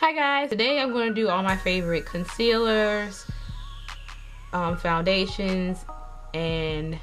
Hi guys, today I'm going to do all my favorite concealers, foundations, and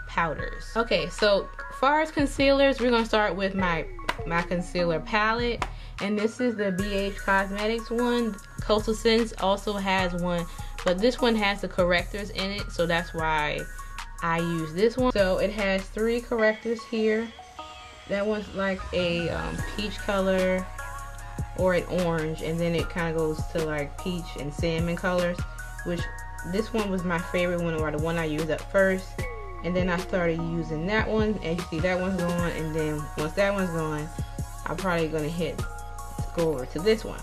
powders. Okay, so as far as concealers, we're going to start with my concealer palette, and this is the BH Cosmetics one. Coastal Scents also has one, but this one has the correctors in it, so that's why I use this one. So it has 3 correctors here. That one's like a peach color or an orange, and then it kind of goes to like peach and salmon colors, which this one was my favorite one, or the one I used at first, and then I started using that one. As you see, that one's gone, and then once that one's gone, I'm probably gonna go over to this one.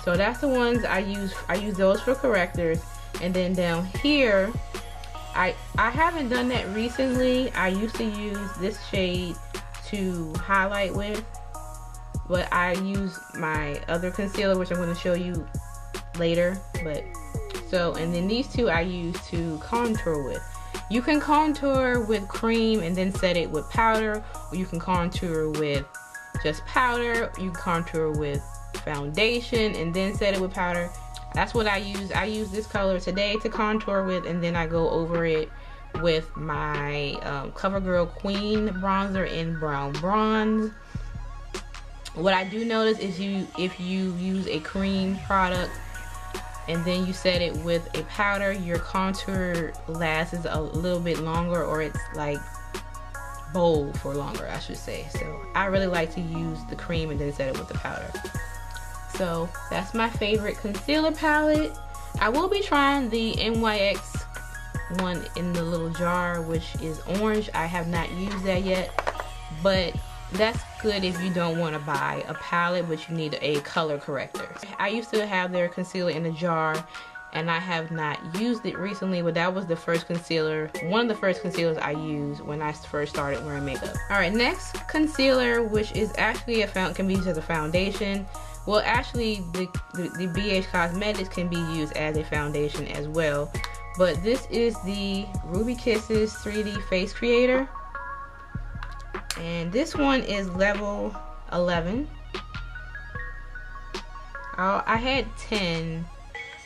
So that's the ones I use those for correctors. And then down here, I haven't done that recently. I used to use this shade to highlight with, but I use my other concealer, which I'm going to show you later. And then these two I use to contour with. You can contour with cream and then set it with powder, or you can contour with just powder. You can contour with foundation and then set it with powder. That's what I use. I use this color today to contour with, and then I go over it with my CoverGirl Queen bronzer in Brown Bronze. What I do notice is if you use a cream product and then you set it with a powder, your contour lasts a little bit longer, or it's like bold for longer, I should say. So I really like to use the cream and then set it with the powder. So that's my favorite concealer palette. I will be trying the NYX one in the little jar, which is orange. I have not used that yet, but that's good if you don't want to buy a palette but you need a color corrector. I used to have their concealer in a jar, and I have not used it recently, but that was the first concealer, one of the first concealers I used when I first started wearing makeup. Alright, next concealer, which is actually can be used as a foundation. Well, actually the BH Cosmetics can be used as a foundation as well, but this is the Ruby Kisses 3D Face Creator. And this one is level 11. I had 10,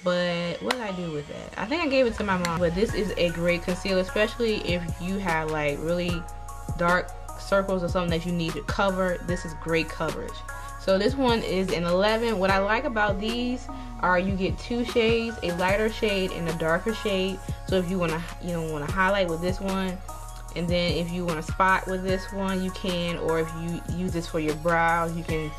but what did I do with that? I think I gave it to my mom. But this is a great concealer, especially if you have like really dark circles or something that you need to cover. This is great coverage. So this one is an 11. What I like about these are you get 2 shades, a lighter shade and a darker shade. So if you want to highlight with this one, and then if you want to spot with this one, you can, or if you use this for your brows, you can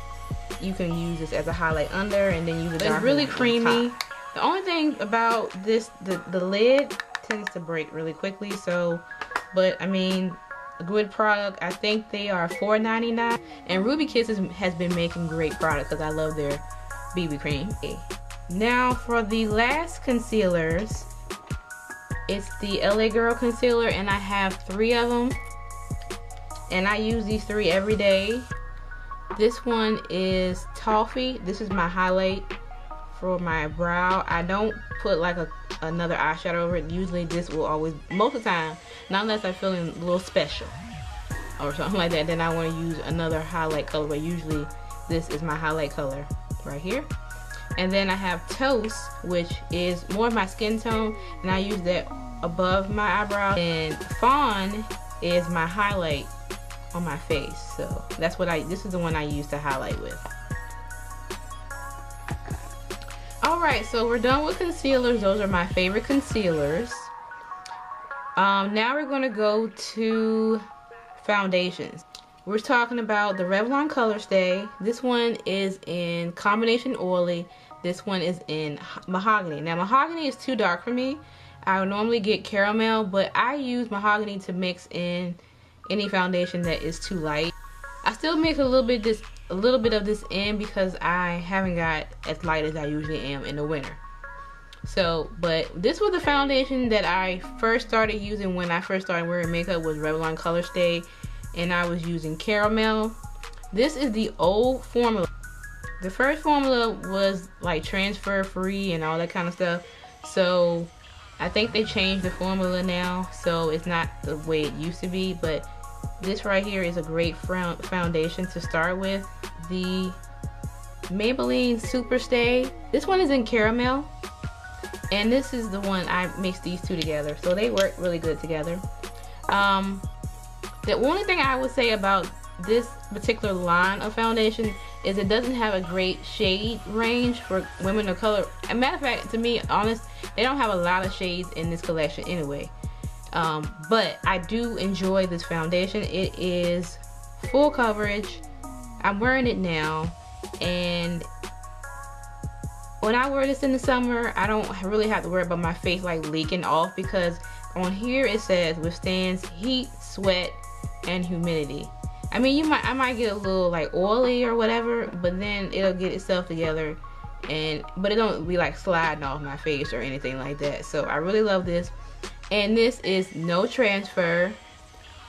use this as a highlight under, and then use a darker. It's really creamy. The only thing about this, the lid tends to break really quickly. So, but I mean, a good product. I think they are $4.99, and Ruby Kisses has been making great products because I love their BB cream. Now for the last concealers, it's the LA Girl concealer, and I have 3 of them, and I use these 3 every day. This one is Toffee. This is my highlight for my brow. I don't put like another eyeshadow over it. Usually this will always, most of the time, not unless I'm feeling a little special or something like that, then I want to use another highlight color, but usually this is my highlight color right here. And then I have Toast, which is more of my skin tone, and I use that above my eyebrow. And Fawn is my highlight on my face. So that's what this is the one I use to highlight with. Alright, so we're done with concealers. Those are my favorite concealers. Now we're going to go to foundations. We're talking about the Revlon Color Stay. This one is in Combination Oily. This one is in Mahogany. Now Mahogany is too dark for me. I would normally get Caramel, but I use Mahogany to mix in any foundation that is too light. I still mix a little bit of this in because I haven't got as light as I usually am in the winter. So, but this was the foundation that I first started using when I first started wearing makeup, was Revlon Color Stay, and I was using Caramel. This is the old formula. The first formula was like transfer free and all that kind of stuff. So I think they changed the formula now, so it's not the way it used to be, but this right here is a great foundation to start with. The Maybelline Super Stay. This one is in caramel, and this is the one I mixed these two together, so they work really good together. The only thing I would say about this particular line of foundation is it doesn't have a great shade range for women of color. As a matter of fact, to be honest, they don't have a lot of shades in this collection anyway. But I do enjoy this foundation. It is full coverage. I'm wearing it now, and when I wear this in the summer, I don't really have to worry about my face like leaking off, because on here it says withstands heat, sweat, and humidity. I mean, I might get a little like oily or whatever, but then it'll get itself together, but it don't be like sliding off my face or anything like that. So I really love this, and this is no transfer,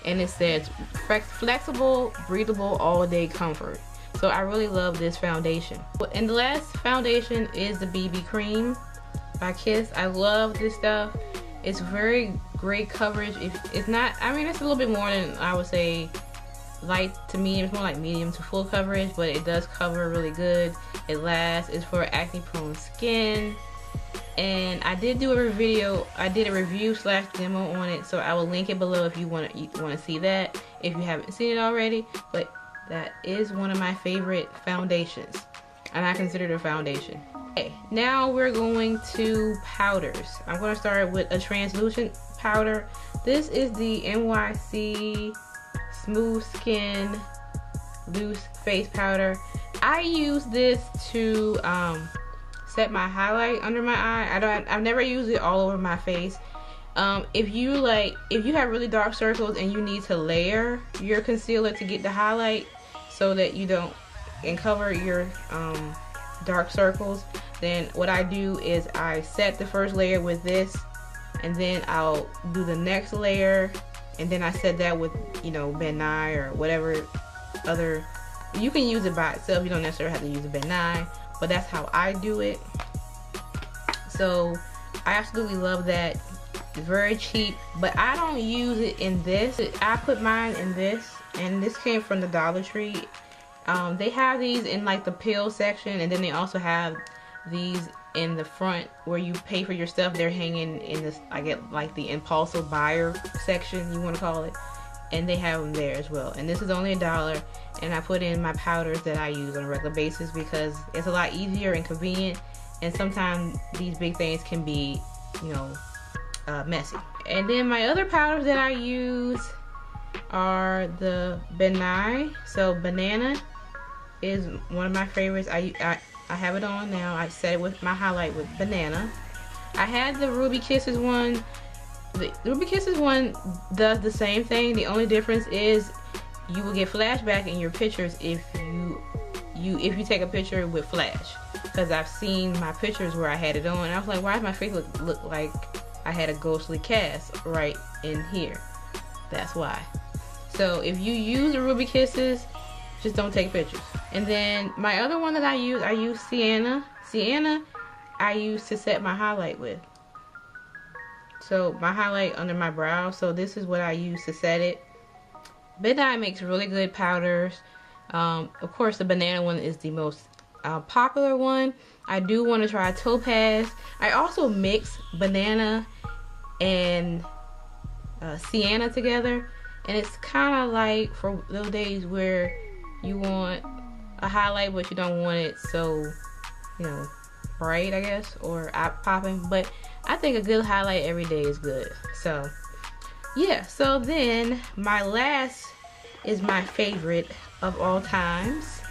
and it says flexible, breathable, all-day comfort. So I really love this foundation. And the last foundation is the BB Cream by Kiss. I love this stuff. It's very great coverage. It's not, I mean, it's a little bit more than, I would say, light to medium. It's more like medium to full coverage, but it does cover really good. It lasts. It's for acne prone skin. And I did do a review / demo on it, so I will link it below if you want to see that, if you haven't seen it already. But that is one of my favorite foundations, and I consider it a foundation. Okay, now we're going to powders. I'm going to start with a translucent powder. This is the NYC Smooth Skin Loose Face Powder. I use this to set my highlight under my eye. I've never used it all over my face. If you have really dark circles and you need to layer your concealer to get the highlight so that you don't cover your dark circles, then what I do is I set the first layer with this, and then I'll do the next layer, and then I set that with, you know, Ben Nye or whatever other. You can use it by itself. You don't necessarily have to use a Ben Nye, but that's how I do it. So I absolutely love that. It's very cheap, but I don't use it in this. I put mine in this, and this came from the Dollar Tree. They have these in like the pill section, and then they also have these in the front where you pay for your stuff. They're hanging in this, I get like the impulsive buyer section, you want to call it, and they have them there as well. And this is only $1, and I put in my powders that I use on a regular basis because it's a lot easier and convenient, and sometimes these big things can be, you know, messy. And then my other powders that I use are the Ben Nye. So banana is one of my favorites. I have it on now. I set it with my highlight with banana. I had the Ruby Kisses one. The Ruby Kisses one does the same thing. The only difference is you will get flashback in your pictures if you take a picture with flash. Because I've seen my pictures where I had it on, and I was like, why does my face look like I had a ghostly cast right in here? That's why. So if you use the Ruby Kisses, just don't take pictures. And then my other one that I use Sienna. Sienna I use to set my highlight with. So my highlight under my brow. So this is what I use to set it. Ben Nye makes really good powders. Of course, the banana one is the most popular one. I do want to try Topaz. I also mix banana and Sienna together, and it's kind of like for those days where you want a highlight but you don't want it so, you know, bright, I guess, or eye popping. But I think a good highlight every day is good. So yeah, so then my last is my favorite of all times,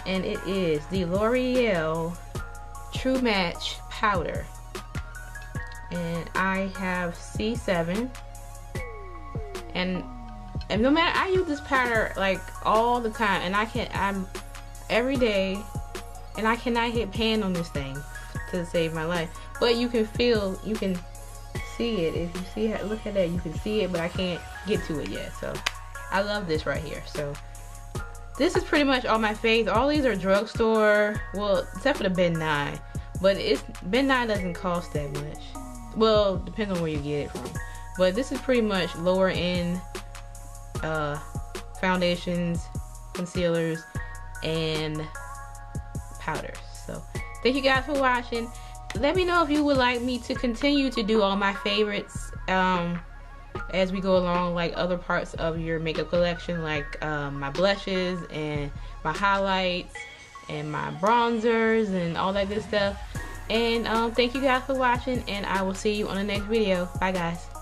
and it is the L'Oreal True Match powder, and I have C7, and no matter, I use this powder like all the time, and I'm every day, and I cannot hit pan on this thing to save my life. But you can see it. If you see it, look at that, you can see it, but I can't get to it yet. So I love this right here. So this is pretty much all my faves. All these are drugstore, well, except for the Ben Nye, but Ben Nye doesn't cost that much. Well, depends on where you get it from. But this is pretty much lower end foundations, concealers, and powders. So thank you guys for watching. Let me know if you would like me to continue to do all my favorites as we go along, like other parts of your makeup collection, like my blushes and my highlights and my bronzers and all that good stuff. And thank you guys for watching, and I will see you on the next video. Bye guys.